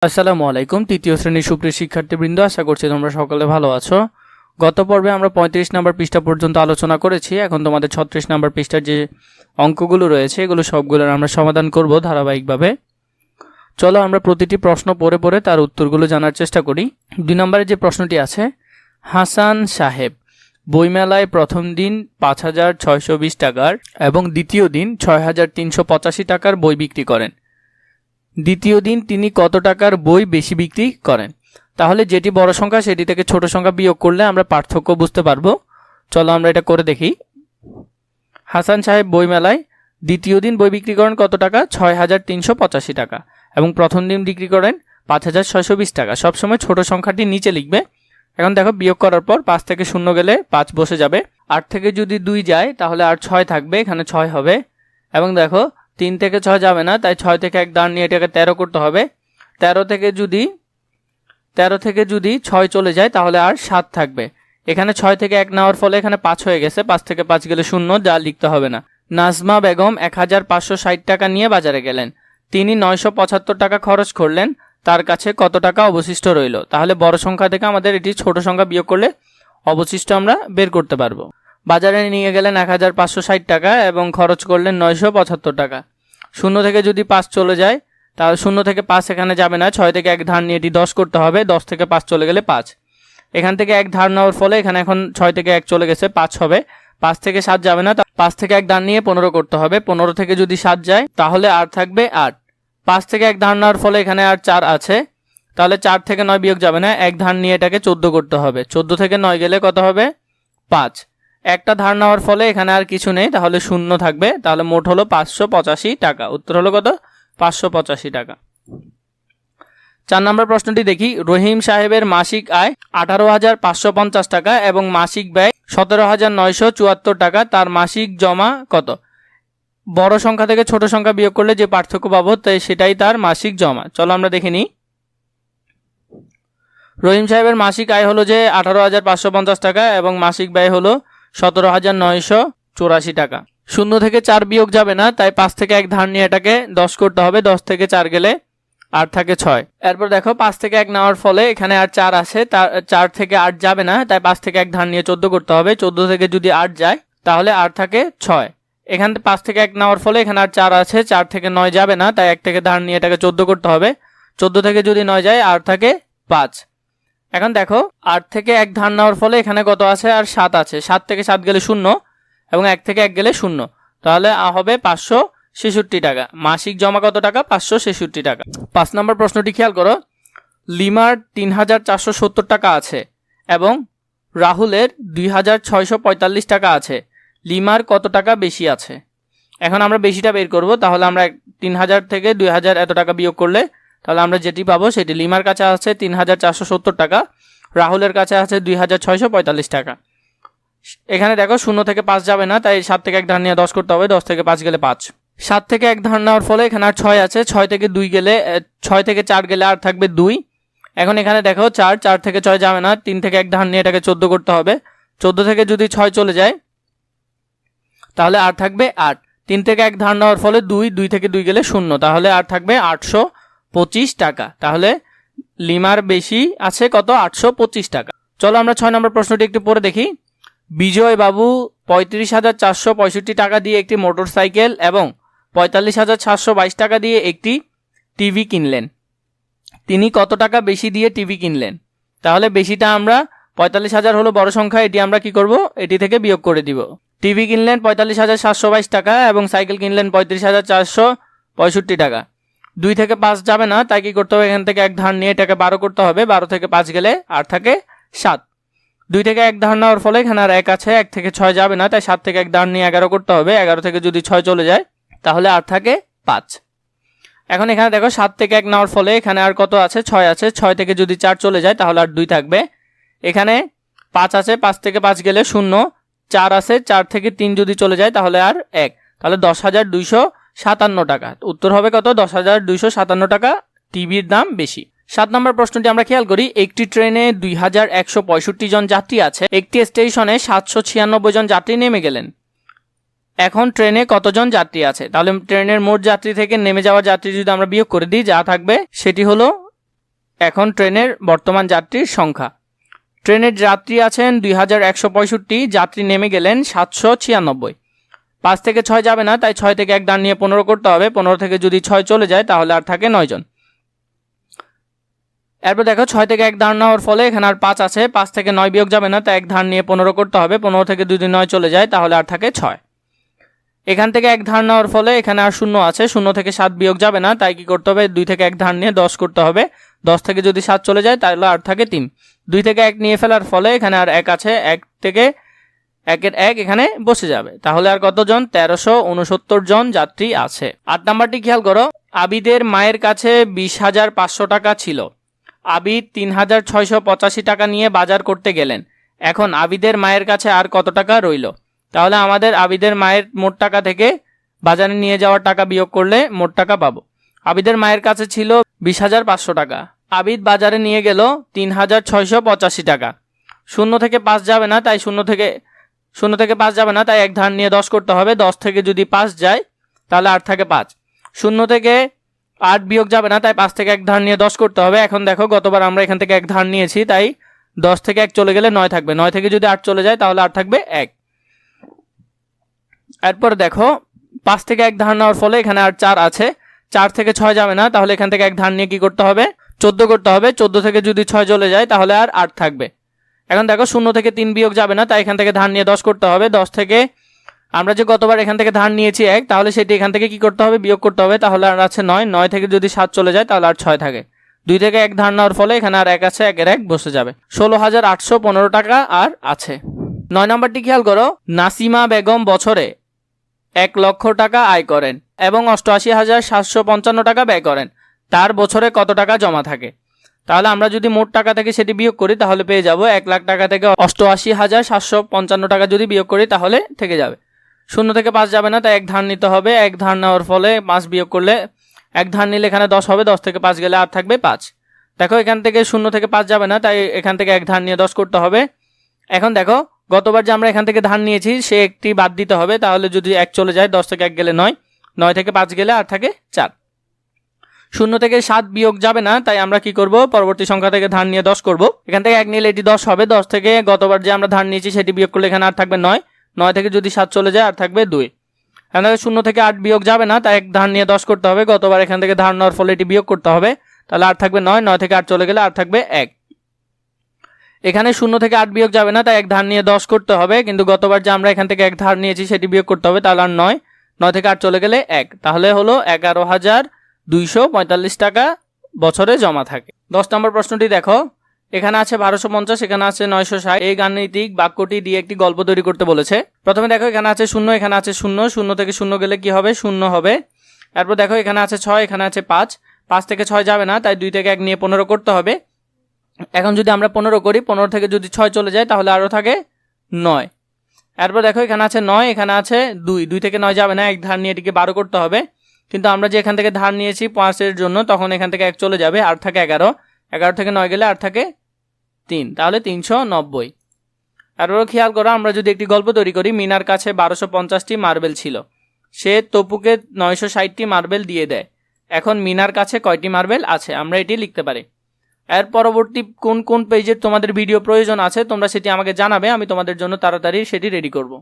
আসসালামু আলাইকুম। তৃতীয় শ্রেণীর সুপ্রিয় শিক্ষার্থীবৃন্দ, আশা করছি তোমরা সকলে ভালো আছো। গত পর্বে আমরা 35 নম্বর পৃষ্ঠা পর্যন্ত আলোচনা করেছি। এখন তোমাদের 36 নম্বর পৃষ্ঠার যে অঙ্কগুলো রয়েছে এগুলো সবগুলোর আমরা সমাধান করব ধারাবাহিকভাবে। চলো আমরা প্রতিটি প্রশ্ন পড়ে পড়ে তার উত্তরগুলো জানার চেষ্টা করি। 2 নম্বরের যে প্রশ্নটি আছে, হাসান সাহেব বইমেলায় প্রথম দিন 5,620 টাকার এবং দ্বিতীয় দিন 6,385 টাকার বই বিক্রি করেন। দ্বিতীয় দিন তিনি কত টাকার বই বেশি বিক্রি করেন? তাহলে যেটি বড় সংখ্যা সেটি থেকে ছোট সংখ্যা বিয়োগ করলে আমরা পার্থক্য বুঝতে পারবো। চলো আমরা এটা করে দেখি। হাসান সাহেব বইমেলায় দ্বিতীয় দিন বই বিক্রি করেন কত টাকা? 6,385 টাকা এবং প্রথম দিন বিক্রি করেন 5,620 টাকা। সবসময় ছোট সংখ্যাটি নিচে লিখবে। এখন দেখো, বিয়োগ করার পর 5 থেকে 0 গেলে 5 বসে যাবে। 8 থেকে যদি 2 যায় তাহলে আর 6 থাকবে, এখানে 6 হবে। এবং দেখো 3 থেকে 6 যাবে না, তাই 6 থেকে 1 দাঁড় নিয়ে এটাকে 13 করতে হবে। 13 থেকে যদি 6 চলে যায় তাহলে আর 7 থাকবে। এখানে 6 থেকে 1 নেওয়ার ফলে এখানে 5 হয়ে গেছে। 5 থেকে 5 গেলে 0, যা লিখতে হবে না। নাজমা বেগম 1,560 টাকা নিয়ে বাজারে গেলেন। তিনি 975 টাকা খরচ করলেন। তার কাছে কত টাকা অবশিষ্ট রইল? তাহলে বড় সংখ্যা থেকে আমাদের এটি ছোট সংখ্যা বিয়োগ করলে অবশিষ্ট আমরা বের করতে পারবো। বাজারে নিয়ে গেলেন 1,560 টাকা এবং খরচ করলেন 975 টাকা। 0 থেকে যদি 5 চলে যায় তাহলে 0 থেকে 5 এখানে যাবে না। 6 থেকে 1 ধার নিয়ে এটি 10 করতে হবে। 10 থেকে 5 চলে গেলে 5। এখান থেকে 1 ধার নেওয়ার ফলে এখানে এখন 6 থেকে 1 চলে গেছে, 5 হবে। 5 থেকে 7 যাবে না, 5 থেকে 1 ধার নিয়ে 15 করতে হবে। 15 থেকে যদি 7 যায় তাহলে আর থাকবে 8। 5 থেকে 1 ধার নেওয়ার ফলে এখানে আর 4 আছে, তাহলে 4 থেকে 9 বিয়োগ যাবে না। 1 ধার নিয়ে এটাকে 14 করতে হবে। 14 থেকে 9 গেলে কত হবে? 5। একটা ধার নেওয়ার ফলে এখানে আর কিছু নেই, তাহলে 0 থাকবে। তাহলে মোট হলো 585 টাকা। উত্তর হলো কত? 585 টাকা। 4 নম্বর প্রশ্নটি দেখি। রহিম সাহেবের মাসিক আয় 18,550 টাকা এবং মাসিক ব্যয় 17,974 টাকা। তার মাসিক জমা কত? বড় সংখ্যা থেকে ছোট সংখ্যা বিয়োগ করলে যে পার্থক্য পাবো সেটাই তার মাসিক জমা। চলো আমরা দেখে নিই। রহিম সাহেবের মাসিক আয় হলো যে 18,550 টাকা এবং মাসিক ব্যয় হলো 17,984 টাকা। 0 থেকে 4 বিয়োগ যাবে না, তাই 5 থেকে 1 ধার নিয়ে এটাকে 10 করতে হবে। 10 থেকে 4 গেলে আর থাকে 6। এরপর দেখো 5 থেকে 1 নেওয়ার ফলে এখানে আর 4 আছে, 4 থেকে 8 যাবে না, তাই 5 থেকে 1 ধার নিয়ে 14 করতে হবে। 14 থেকে যদি 8 যায় তাহলে আর থাকে 6। এখান থেকে 5 থেকে 1 নেওয়ার ফলে এখানে আর 4 আছে, 4 থেকে 9 যাবে না, তাই 1 থেকে ধার নিয়ে এটাকে 14 করতে হবে। 14 থেকে যদি 9 যায় আর থাকে 5। এখন দেখো 8 থেকে 1 ধার নেওয়ার ফলে এখানে কত আছে? আর 7 আছে। 7 থেকে 7 গেলে 0 এবং 1 থেকে 1 গেলে 0, তাহলে হবে 566 টাকা। মাসিক জমা কত টাকা? 566 টাকা। 5 নম্বর প্রশ্নটি খেয়াল করো। লিমার 3,470 টাকা আছে এবং রাহুলের 2,645 টাকা আছে। লিমার কত টাকা বেশি আছে? এখন আমরা বেশিটা বের করব। তাহলে আমরা 3,000 থেকে 2,000 এত টাকা বিয়োগ করলে তাহলে আমরা যেটি পাবো সেটি, লিমার কাছে আছে 3,470 টাকা, রাহুলের কাছে আছে 2,645 টাকা। এখানে দেখো 0 থেকে 5 যাবে না, তাই 7 থেকে 1 ধার নিয়ে 10 করতে হবে। 10 থেকে 5 গেলে 5। 7 থেকে 1 ধার নেওয়ার ফলে এখানে আর 6 আছে। 6 থেকে 4 গেলে আর থাকবে 2। এখন এখানে দেখো 4 থেকে 6 যাবে না, 3 থেকে 1 ধার নিয়ে এটাকে 14 করতে হবে। 14 থেকে যদি 6 চলে যায় তাহলে আর থাকবে 8। 3 থেকে 1 ধার নেওয়ার ফলে 2 থেকে 2 গেলে 0, তাহলে আর থাকবে 825 টাকা। তাহলে লিমার বেশি আছে কত? 825 টাকা। চলো আমরা 6 নম্বর প্রশ্নটি একটু পড়ে দেখি। বিজয় বাবু 35,465 টাকা দিয়ে একটি মোটরসাইকেল এবং 45,722 টাকা দিয়ে একটি টিভি কিনলেন। তিনি কত টাকা বেশি দিয়ে টিভি কিনলেন? তাহলে বেশিটা আমরা 45,000 হলো বড় সংখ্যা, এটি আমরা কি করব? এটি থেকে বিয়োগ করে দিব। টিভি কিনলেন 45,722 টাকা এবং সাইকেল কিনলেন 35,465 টাকা। 2 থেকে 5 যাবে না, তাই কি করতে হবে? এখান থেকে 1 ধার নিয়ে এটাকে 12 করতে হবে। 12 থেকে 5 গেলে আর থাকে 7। 2 থেকে 1 ধার নেওয়ার ফলে এখানে আর 1 আছে। 1 থেকে 6 যাবে না, তাই 7 থেকে 1 ধার নিয়ে 11 করতে হবে। 11 থেকে যদি 6 চলে যায় তাহলে আর থাকে 5। এখন এখানে দেখো 7 থেকে 1 নেওয়ার ফলে এখানে আর কত আছে? 6 আছে। 6 থেকে যদি 4 চলে যায় তাহলে আর 2 থাকবে। এখানে 5 আছে। 5 থেকে 5 গেলে 0, 4 আছে। 4 থেকে 3 যদি চলে যায় তাহলে আর 1, তাহলে 10,257 টাকা। উত্তর হবে কত? 10,257 টাকা। টিভির দাম বেশি। 7 নম্বর প্রশ্নটি আমরা খেয়াল করি। একটি ট্রেনে 2,165 জন যাত্রী আছে। একটি স্টেশনে 796 জন যাত্রী নেমে গেলেন। এখন ট্রেনে কতজন যাত্রী আছে? তাহলে ট্রেনের মোট যাত্রী থেকে নেমে যাওয়া যাত্রী যদি আমরা বিয়োগ করে দিই, যা থাকবে সেটি হলো এখন ট্রেনের বর্তমান যাত্রীর সংখ্যা। ট্রেনের যাত্রী আছেন 2165, যাত্রী নেমে গেলেন 796। 5 থেকে 6 যাবে না, তাই 6 থেকে 1 দাঁড় নিয়ে 15 করতে হবে। 15 থেকে যদি 6 চলে যায় তাহলে আর থাকে 9 জন। এরপর দেখো 6 থেকে 1 ধার নেওয়ার ফলে এখানে আর 5 আছে। 5 থেকে 9 বিয়োগ যাবে না, তাই 1 ধার নিয়ে 15 করতে হবে। 15 থেকে যদি 9 চলে যায় তাহলে আর থাকে 6। এখান থেকে 1 ধার নেওয়ার ফলে এখানে আর 0 আছে। 0 থেকে 7 বিয়োগ যাবে না, তাই কি করতে হবে, 2 থেকে 1 ধার নিয়ে 10 করতে হবে। 10 থেকে যদি 7 চলে যায় তাহলে আর থাকে 3। 2 থেকে 1 নিয়ে ফেলার ফলে এখানে আর 1 আছে। 1 থেকে 1-এর 1 এখানে বসে যাবে। তাহলে আর কতজন, 1369 জন যাত্রী আছে। 8 নাম্বারটি খেয়াল করো, আবিদের মায়ের কাছে 20,500 টাকা ছিল। আবিদ 3,685 টাকা নিয়ে বাজার করতে গেলেন। এখন আবিদের মায়ের কাছে আর কত টাকা রইল? তাহলে আমাদের আবিদের মায়ের মোট টাকা থেকে বাজারে নিয়ে যাওয়ার টাকা বিয়োগ করলে মোট টাকা পাবো। আবিদের মায়ের কাছে ছিল 20,500 টাকা। আবিদ বাজারে নিয়ে গেল 3,685 টাকা। 0 থেকে 5 যাবে না, তাই 0 থেকে 5 যাবে না, তাই 1 ধার নিয়ে 10 করতে হবে। 10 থেকে যদি 5 যায় তাহলে আর থাকে 5। 0 থেকে 8 বিয়োগ যাবে না, তাই 5 থেকে 1 ধার নিয়ে 10 করতে হবে। এখন দেখো গতবার আমরা এখান থেকে 1 ধার নিয়েছি, তাই 10 থেকে 1 চলে গেলে 9 থাকবে। 9 থেকে যদি 8 চলে যায় তাহলে আর থাকবে 1। এরপর দেখো 5 থেকে 1 ধার নেওয়ার ফলে এখানে আর 4 আছে। 4 থেকে 6 যাবে না, তাহলে এখান থেকে 1 ধার নিয়ে কি করতে হবে, 14 করতে হবে। 14 থেকে যদি 6 চলে যায় তাহলে আর 8 থাকবে। এখন দেখো 0 থেকে 3 বিয়োগ যাবে না, তাই এখান থেকে ধার নিয়ে 10 করতে হবে। 10 থেকে আমরা যে গতবার এখান থেকে ধার নিয়েছি 1, তাহলে সেটি এখান থেকে কি করতে হবে, বিয়োগ করতে হবে। তাহলে আর আছে 9। 9 থেকে যদি 7 চলে যায় তাহলে আর 6 থাকে। 2 থেকে 1 ধার নেওয়ার ফলে এখানে আর 1 আছে। 1-এর 1 বসে যাবে। 16,815 টাকা আর আছে। 9 নম্বরটি খেয়াল করো, নাসিমা বেগম বছরে 1 লক্ষ টাকা আয় করেন এবং 88,755 টাকা ব্যয় করেন। তার বছরে কত টাকা জমা থাকে? তাহলে আমরা যদি মোট টাকা থেকে সেটি বিয়োগ করি তাহলে পেয়ে যাব 1 লাখ টাকা থেকে 88,755 টাকা যদি বিয়োগ করি তাহলে থেকে যাবে। 0 থেকে 5 যাবে না, তাই 1 ধার নিতে হবে। 1 ধার নেওয়ার ফলে 5 বিয়োগ করলে 1 ধার নিলে এখানে 10 হবে। 10 থেকে 5 গেলে আর থাকবে 5। দেখো এখান থেকে 0 থেকে 5 যাবে না, তাই এখান থেকে 1 ধার নিয়ে 10 করতে হবে। এখন দেখো গতবার যে আমরা এখান থেকে ধার নিয়েছি সে একটি বাদ দিতে হবে। তাহলে যদি 1 চলে যায়, 10 থেকে 1 গেলে 9, 9 থেকে 5 গেলে আর থাকে 4। 0 থেকে 7 বিয়োগ যাবে না, তাই আমরা কি করব, পরবর্তী সংখ্যা থেকে ধার নিয়ে 10 করব। এখান থেকে 1 নিলে এটি 10 হবে। 10 থেকে গতবার যে আমরা ধার নিয়েছি সেটি বিয়োগ করলে এখানে আর থাকবে 9। 9 থেকে যদি 7 চলে যায় আর থাকবে 2। এখান থেকে 0 থেকে 8 বিয়োগ যাবে না, তাই 1 ধার নিয়ে 10 করতে হবে। গতবার এখান থেকে ধার নেওয়ার ফলে এটি বিয়োগ করতে হবে। তাহলে আর থাকবে 9। 9 থেকে 8 চলে গেলে আর থাকবে 1। এখানে 0 থেকে 8 বিয়োগ যাবে না, তাই 1 ধার নিয়ে 10 করতে হবে। কিন্তু গতবার যে আমরা এখান থেকে 1 ধার নিয়েছি সেটি বিয়োগ করতে হবে। তাহলে আর 9। 9 থেকে 8 চলে গেলে 1। তাহলে হলো 11,245 টাকা বছরে জমা থাকে। 10 নম্বর প্রশ্নটি দেখো, এখানে আছে 1250, এখানে আছে 960। এই গাণিতিক বাক্যটি দিয়ে একটি গল্প তৈরি করতে বলেছে। প্রথমে দেখো এখানে আছে 0, এখানে আছে 0। 0 থেকে 0 গেলে কি হবে, 0 হবে। এরপর দেখো এখানে আছে 6, এখানে আছে 5। 5 থেকে 6 যাবে না, তাই 2 থেকে 1 নিয়ে 15 করতে হবে। এখন যদি আমরা 15 করি, 15 থেকে যদি 6 চলে যায় তাহলে আরও থাকে 9। এরপর দেখো এখানে আছে 9, এখানে আছে 2। 2 থেকে 9 যাবে না, 1 ধার নিয়ে এটিকে 12 করতে হবে। কিন্তু আমরা যে এখান থেকে ধার নিয়েছি 5-এর জন্য, তখন এখান থেকে 1 চলে যাবে, আর থাকে 11। 11 থেকে 9 গেলে আর থাকে 3, তাহলে 390। এরপর খেয়াল করো, আমরা যদি একটি গল্প তৈরি করি, মিনার কাছে 1250টি মার্বেল ছিল। সে তপুকে 960টি মার্বেল দিয়ে দেয়। এখন মিনার কাছে কয়টি মার্বেল আছে? আমরা এটি লিখতে পারি। এর পরবর্তী কোন কোন পেজের তোমাদের ভিডিও প্রয়োজন আছে তোমরা সেটি আমাকে জানাবে, আমি তোমাদের জন্য তাড়াতাড়ি সেটি রেডি করব।